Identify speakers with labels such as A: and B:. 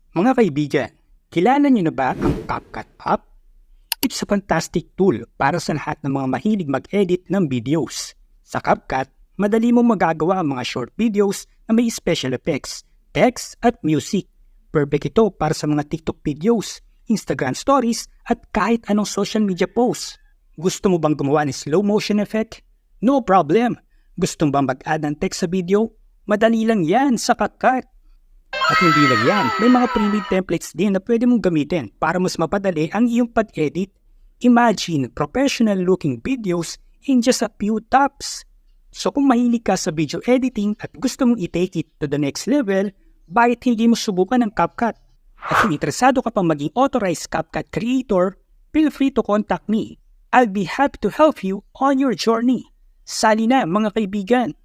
A: Mga kaibigan, kilala niyo na ba ang CapCut app? It's a fantastic tool para sa lahat ng mga mahilig mag-edit ng videos. Sa CapCut, madali mong magagawa ang mga short videos na may special effects, text at music. Perfect ito para sa mga TikTok videos, Instagram stories at kahit anong social media post. Gusto mo bang gumawa ng slow motion effect? No problem! Gusto mo bang mag-add ng text sa video? Madali lang yan sa CapCut. At hindi lang yan, may mga pre-made templates din na pwede mong gamitin para mas mapadali ang iyong pag-edit. Imagine professional-looking videos in just a few taps. So kung mahilig ka sa video editing at gusto mong i-take it to the next level, bakit hindi mo subukan ang CapCut? At kung interesado ka pang maging authorized CapCut creator, feel free to contact me. I'll be happy to help you on your journey. Sali na mga kaibigan!